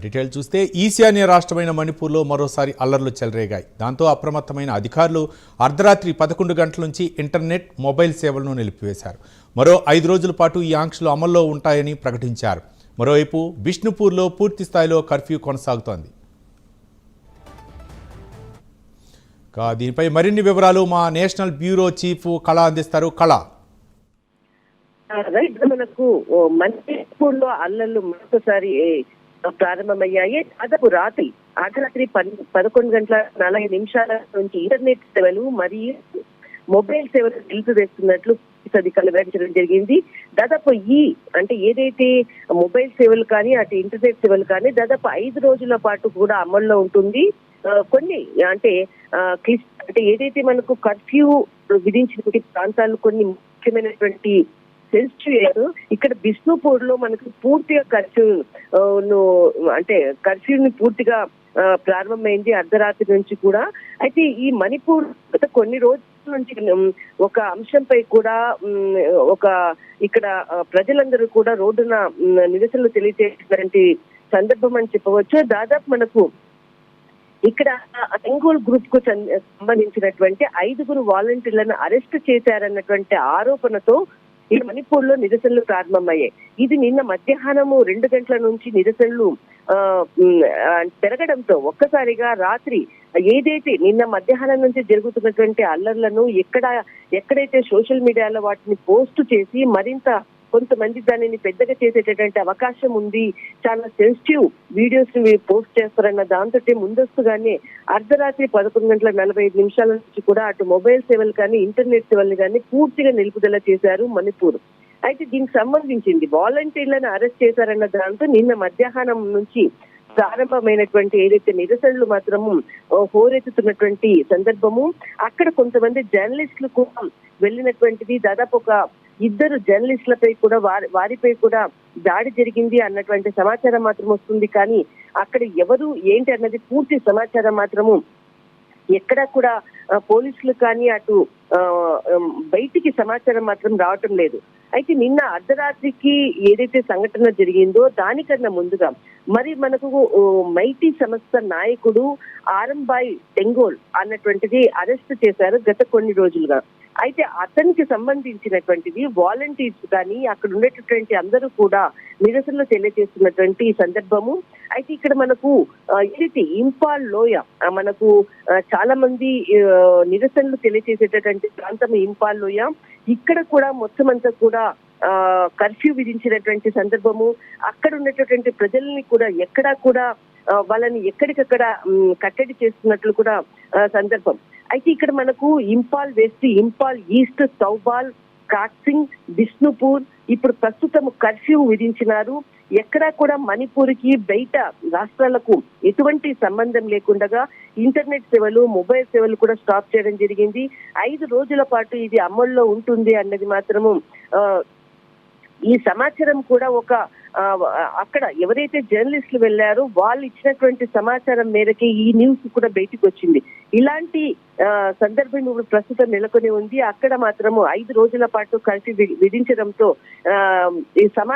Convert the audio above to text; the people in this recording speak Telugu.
డీటెయిల్ చూస్తే ఈశాన్య రాష్ట్రమైన మణిపూర్లో మరోసారి అల్లర్లు చెలరేగాయి. దాంతో అప్రమత్తమైన అధికారులు అర్ధరాత్రి 11 గంటల నుంచి ఇంటర్నెట్, మొబైల్ సేవలను నిలిపివేశారు. మరో 5 రోజుల పాటు ఈ ఆంక్షలు అమల్లో ఉంటాయని ప్రకటించారు. మరోవైపు బిష్ణుపూర్లో పూర్తి స్థాయిలో కర్ఫ్యూ కొనసాగుతోంది. దీనిపై మరిన్ని వివరాలు మా నేషనల్ బ్యూరో చీఫ్ కళ అందిస్తారు. కళ, మనకు మణిపూర్లో అల్లర్లు మరొకసారి ప్రారంభమయ్యాయి. దాదాపు అర్ధరాత్రి 11 గంటల 40 నిమిషాల నుంచి ఇంటర్నెట్ సేవలు మరియు మొబైల్ సేవలు నిలిపివేస్తున్నట్లు అధికారులు వెల్లడించడం జరిగింది. దాదాపు ఏదైతే మొబైల్ సేవలు కానీ అటు ఇంటర్నెట్ సేవలు కానీ దాదాపు 5 రోజుల పాటు కూడా అమల్లో ఉంటుంది. కొన్ని అంటే ఏదైతే మనకు కర్ఫ్యూ విధించిన ప్రాంతాలు కొన్ని ముఖ్యమైనటువంటి సెన్సిటివ్ ఇక్కడ బిష్ణుపూర్ లో మనకు పూర్తిగా కర్ఫ్యూని పూర్తిగా ప్రారంభమైంది అర్ధరాత్రి నుంచి కూడా. అయితే ఈ మణిపూర్ గత కొన్ని రోజుల నుంచి ఒక అంశంపై కూడా ఇక్కడ ప్రజలందరూ కూడా రోడ్డున నిరసనలు తెలియజేసినటువంటి సందర్భం అని చెప్పవచ్చు. దాదాపు మనకు ఇక్కడ బెంగోల్ గ్రూప్ కు సంబంధించినటువంటి 5 వాలంటీర్లను అరెస్ట్ చేశారన్నటువంటి ఆరోపణతో ఈ మణిపూర్ లో నిరసనలు ప్రారంభమయ్యాయి. ఇది నిన్న మధ్యాహ్నము 2 గంటల నుంచి నిరసనలు పెరగడంతో ఒక్కసారిగా రాత్రి ఏదైతే నిన్న మధ్యాహ్నం నుంచి జరుగుతున్నటువంటి అల్లర్లను ఎక్కడైతే సోషల్ మీడియాలో వాటిని పోస్ట్ చేసి మరింత కొంతమంది దానిని పెద్దగా చేసేటటువంటి అవకాశం ఉంది, చాలా సెన్సిటివ్ వీడియోస్ ని పోస్ట్ చేస్తారన్న దాంతో ముందస్తుగానే అర్ధరాత్రి 11 గంటల 45 నిమిషాల నుంచి కూడా అటు మొబైల్ సేవలు కానీ ఇంటర్నెట్ సేవలు కానీ పూర్తిగా నిలుపుదల చేశారు మణిపూర్. అయితే దీనికి సంబంధించింది వాలంటీర్లను అరెస్ట్ చేశారన్న దాంతో నిన్న మధ్యాహ్నం నుంచి ప్రారంభమైనటువంటి ఏదైతే నిరసనలు మాత్రము హోరెత్తుతున్నటువంటి సందర్భము. అక్కడ కొంతమంది జర్నలిస్టులు కూడా వెళ్ళినటువంటిది, దాదాపు 2 జర్నలిస్టులపై కూడా వారిపై కూడా దాడి జరిగింది అన్నటువంటి సమాచారం మాత్రం వస్తుంది. కానీ అక్కడ ఎవరు ఏంటి అన్నది పూర్తి సమాచారం మాత్రము ఎక్కడా కూడా పోలీసులు కానీ అటు బయటికి సమాచారం మాత్రం రావటం లేదు. అయితే నిన్న అర్ధరాత్రికి ఏదైతే సంఘటన జరిగిందో దానికన్నా ముందుగా మరి మనకు మైటీ సంస్థ నాయకుడు ఆరంబాయ్ టెంగోల్ అన్నటువంటిది అరెస్ట్ చేశారు గత కొన్ని రోజులుగా. అయితే అతనికి సంబంధించినటువంటిది వాలంటీర్స్ కానీ అక్కడ ఉండేటటువంటి అందరూ కూడా నిరసనలు తెలియజేస్తున్నటువంటి సందర్భము. అయితే ఇక్కడ మనకు ఏదైతే ఇంపాల్ లోయ మనకు చాలా మంది నిరసనలు తెలియజేసేటటువంటి ప్రాంతం ఇంపాల్ లోయ, ఇక్కడ కూడా మొత్తం అంతా కూడా కర్ఫ్యూ విధించినటువంటి సందర్భము. అక్కడ ఉన్నటువంటి ప్రజల్ని కూడా ఎక్కడా కూడా వాళ్ళని ఎక్కడికక్కడ కట్టడి చేస్తున్నట్లు కూడా సందర్భం. అయితే ఇక్కడ మనకు ఇంపాల్ వెస్ట్, ఇంపాల్ ఈస్ట్, సౌబాల్, కాక్సింగ్, బిష్ణుపూర్ ఇప్పుడు ప్రస్తుతం కర్ఫ్యూ విధించినారు. ఎక్కడా కూడా మణిపూర్ కి బయట రాష్ట్రాలకు ఎటువంటి సంబంధం లేకుండా ఇంటర్నెట్ సేవలు, మొబైల్ సేవలు కూడా స్టాప్ చేయడం జరిగింది. 5 రోజుల పాటు ఇది అమల్లో ఉంటుంది అన్నది మాత్రము ఈ సమాచారం కూడా అక్కడ ఎవరైతే జర్నలిస్టులు వెళ్లారో వాళ్ళు ఇచ్చినటువంటి సమాచారం మేరకే ఈ న్యూస్ కూడా బయటకు వచ్చింది. ఇలాంటి సందర్భం ఇప్పుడు ప్రస్తుతం నెలకొని ఉంది. అక్కడ మాత్రము 5 రోజుల పాటు కర్ఫ్యూ విధించడంతో ఈ సమాచారం